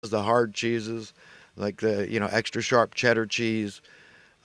the hard cheeses, like the extra sharp cheddar cheese.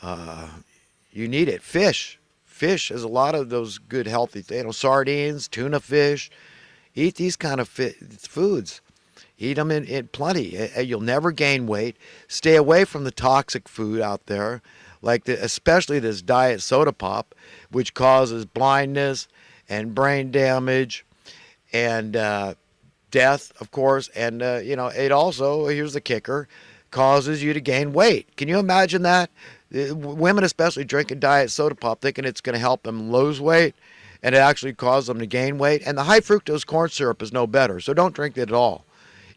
You need it. Fish has a lot of those good healthy things. Sardines, tuna fish. Eat these kind of foods. Eat them in plenty. You'll never gain weight. Stay away from the toxic food out there, like especially this diet soda pop, which causes blindness and brain damage and death, of course. And it also, here's the kicker, causes you to gain weight. Can you imagine that? Women, especially, drinking diet soda pop, thinking it's going to help them lose weight, and it actually causes them to gain weight. And the high fructose corn syrup is no better, so don't drink it at all.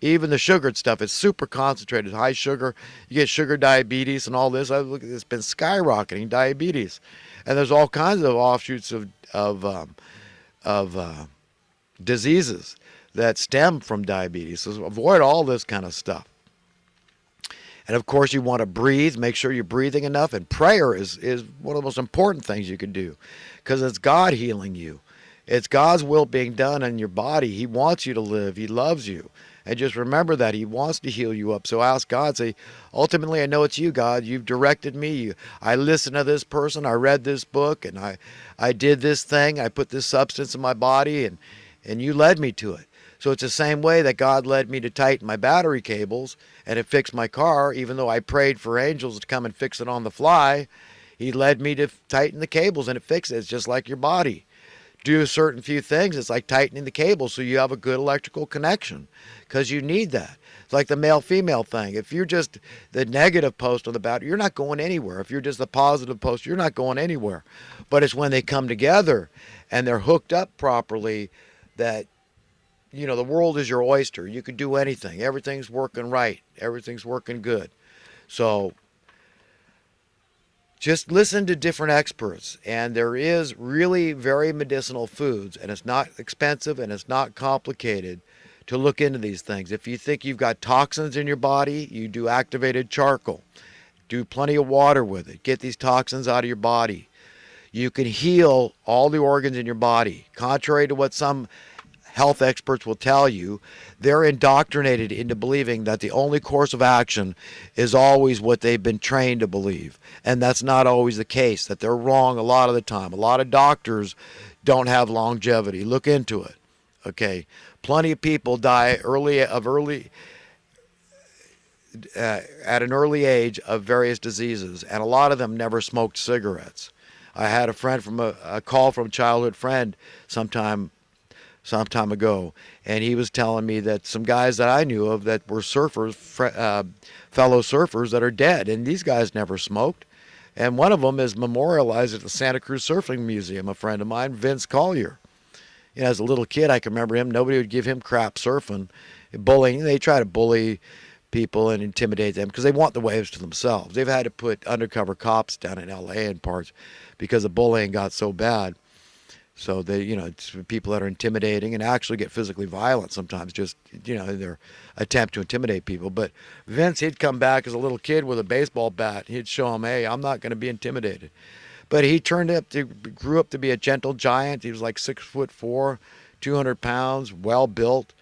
Even the sugared stuff is super concentrated, high sugar. You get sugar diabetes and all this. It's been skyrocketing diabetes, and there's all kinds of offshoots of diseases that stem from diabetes. So avoid all this kind of stuff. And of course, you want to breathe. Make sure you're breathing enough. And prayer is one of the most important things you can do, because it's God healing you. It's God's will being done in your body. He wants you to live. He loves you. And just remember that He wants to heal you up. So ask God, say, ultimately, I know it's you, God. You've directed me. I listened to this person. I read this book. And I did this thing. I put this substance in my body. And you led me to it. So it's the same way that God led me to tighten my battery cables and it fixed my car, even though I prayed for angels to come and fix it on the fly. He led me to tighten the cables and it fixed it. It's just like your body. Do a certain few things. It's like tightening the cable so you have a good electrical connection, because you need that. It's like the male-female thing. If you're just the negative post on the battery, you're not going anywhere. If you're just the positive post, you're not going anywhere. But it's when they come together and they're hooked up properly that the world is your oyster. You can do anything. Everything's working right. Everything's working good. So just listen to different experts. And there is really very medicinal foods, and it's not expensive and it's not complicated to look into these things. If you think you've got toxins in your body, you do activated charcoal. Do plenty of water with it. Get these toxins out of your body. You can heal all the organs in your body. Contrary to what some health experts will tell you, they're indoctrinated into believing that the only course of action is always what they've been trained to believe. And that's not always the case, that they're wrong a lot of the time. A lot of doctors don't have longevity. Look into it. Okay? Plenty of people die at an early age of various diseases, and a lot of them never smoked cigarettes. I had a friend from a call from a childhood friend some time ago, and he was telling me that some guys that I knew of that were surfers, fellow surfers that are dead, and these guys never smoked. And one of them is memorialized at the Santa Cruz Surfing Museum, a friend of mine, Vince Collier. As a little kid, I can remember him. Nobody would give him crap surfing. Bullying, they try to bully people and intimidate them because they want the waves to themselves. They've had to put undercover cops down in L.A. in parts because the bullying got so bad. So it's people that are intimidating and actually get physically violent sometimes, just, in their attempt to intimidate people. But Vince, he'd come back as a little kid with a baseball bat. He'd show them, hey, I'm not going to be intimidated. But he grew up to be a gentle giant. He was like 6'4", 200 pounds, well built.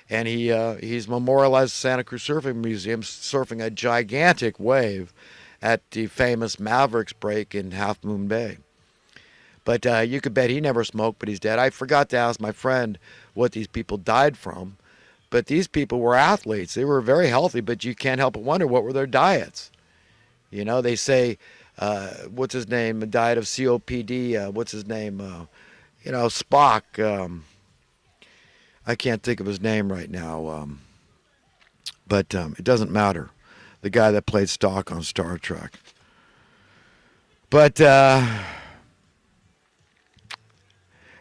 And he's memorialized at Santa Cruz Surfing Museum surfing a gigantic wave at the famous Mavericks break in Half Moon Bay. But you could bet he never smoked, but he's dead. I forgot to ask my friend what these people died from. But these people were athletes. They were very healthy, but you can't help but wonder what were their diets. They say, what's his name, died of COPD. What's his name? Spock. I can't think of his name right now. But it doesn't matter. The guy that played Spock on Star Trek. But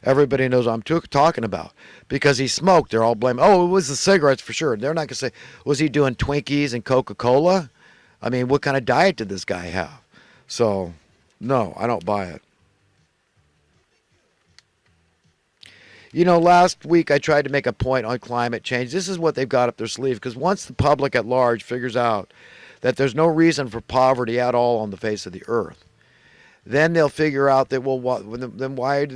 everybody knows what I'm talking about because he smoked. They're all blaming, oh, it was the cigarettes for sure. They're not going to say, was he doing Twinkies and Coca-Cola? I mean, what kind of diet did this guy have? So, no, I don't buy it. Last week I tried to make a point on climate change. This is what they've got up their sleeve, because once the public at large figures out that there's no reason for poverty at all on the face of the earth, then they'll figure out that, well, then why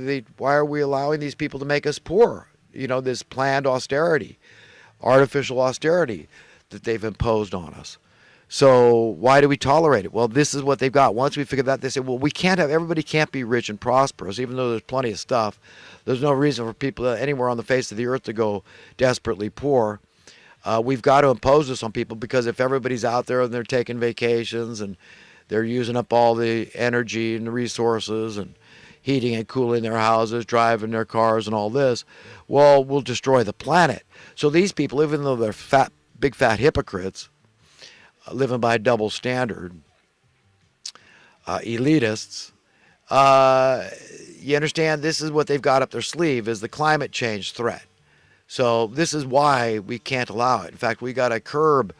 are we allowing these people to make us poor? This planned austerity, artificial austerity. that they've imposed on us. So why do we tolerate it? Well, this is what they've got. Once we figure that, they say, well, we can't have, everybody can't be rich and prosperous, even though there's plenty of stuff. There's no reason for people anywhere on the face of the earth to go desperately poor. We've got to impose this on people, because if everybody's out there and they're taking vacations and they're using up all the energy and the resources and heating and cooling their houses, driving their cars and all this, well, we'll destroy the planet. So these people, even though they're big fat hypocrites, living by a double standard, elitists, you understand, this is what they've got up their sleeve, is the climate change threat. So this is why we can't allow it. In fact, we got to curb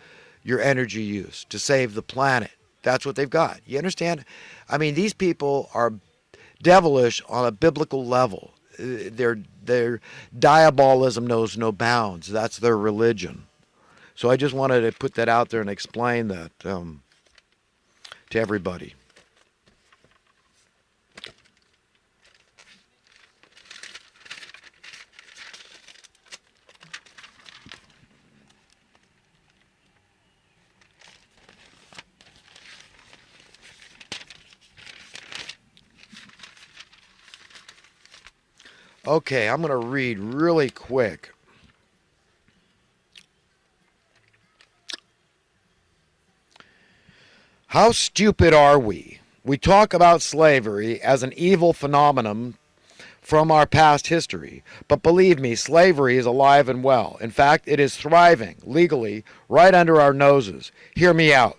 your energy use to save the planet. That's what they've got. You understand? I mean, these people are devilish on a biblical level. Their diabolism knows no bounds. That's their religion. So I just wanted to put that out there and explain that to everybody. Okay, I'm going to read really quick. How stupid are we? We talk about slavery as an evil phenomenon from our past history, but believe me, slavery is alive and well. In fact, it is thriving legally right under our noses. Hear me out.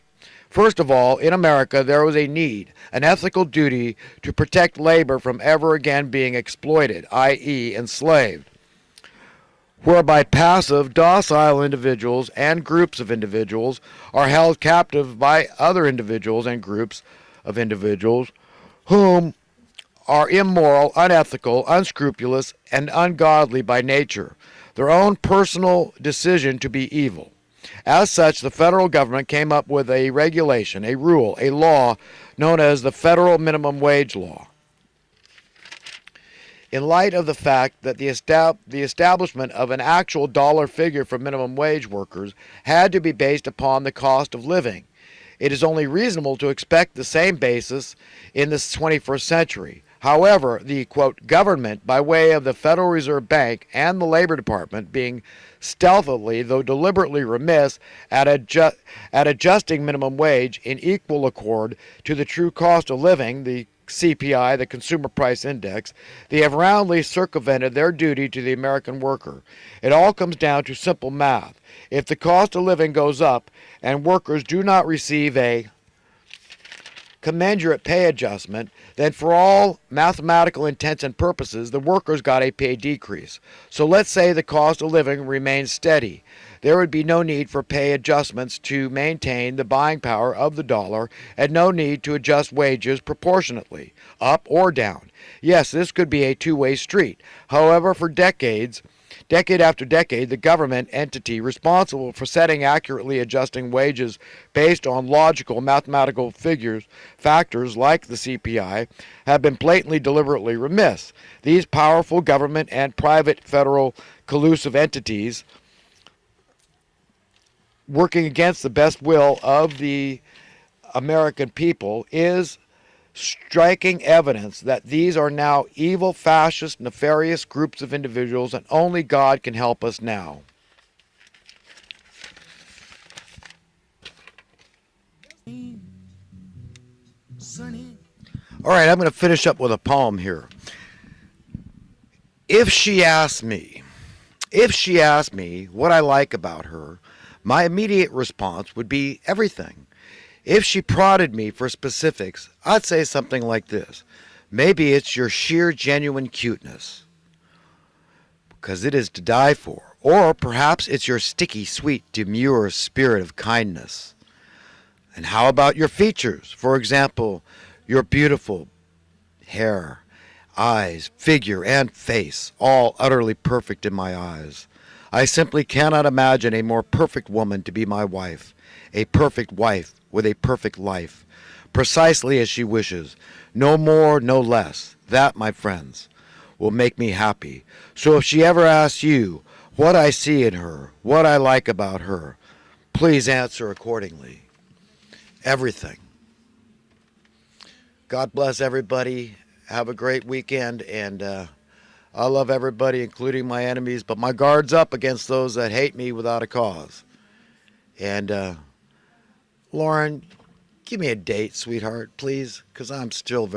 First of all, in America, there was a need, an ethical duty to protect labor from ever again being exploited, i.e. enslaved, whereby passive, docile individuals and groups of individuals are held captive by other individuals and groups of individuals whom are immoral, unethical, unscrupulous, and ungodly by nature, their own personal decision to be evil. As such, the federal government came up with a regulation, a rule, a law known as the Federal Minimum Wage Law. In light of the fact that the establishment of an actual dollar figure for minimum wage workers had to be based upon the cost of living, it is only reasonable to expect the same basis in the 21st century. However, the, quote, government, by way of the Federal Reserve Bank and the Labor Department, being stealthily, though deliberately remiss, at adjusting minimum wage in equal accord to the true cost of living, the CPI, the Consumer Price Index, they have roundly circumvented their duty to the American worker. It all comes down to simple math. If the cost of living goes up and workers do not receive a commensurate pay adjustment, then for all mathematical intents and purposes, the workers got a pay decrease. So let's say the cost of living remains steady. There would be no need for pay adjustments to maintain the buying power of the dollar, and no need to adjust wages proportionately, up or down. Yes, this could be a two-way street. However, for decade after decade, the government entity responsible for setting accurately adjusting wages based on logical mathematical factors like the CPI, have been blatantly deliberately remiss. These powerful government and private federal collusive entities, working against the best will of the American people, is striking evidence that these are now evil, fascist, nefarious groups of individuals, and only God can help us now. All right, I'm going to finish up with a poem here. If she asked me what I like about her, my immediate response would be everything. If she prodded me for specifics, I'd say something like this. Maybe it's your sheer genuine cuteness, because it is to die for. Or perhaps it's your sticky, sweet, demure spirit of kindness. And how about your features? For example, your beautiful hair, eyes, figure, and face, all utterly perfect in my eyes. I simply cannot imagine a more perfect woman to be my wife, a perfect wife with a perfect life, precisely as she wishes, no more, no less. That, my friends, will make me happy. So if she ever asks you what I see in her, what I like about her, please answer accordingly. Everything. God bless everybody. Have a great weekend, and I love everybody, including my enemies, but my guard's up against those that hate me without a cause. And Lauren, give me a date, sweetheart, please, because I'm still very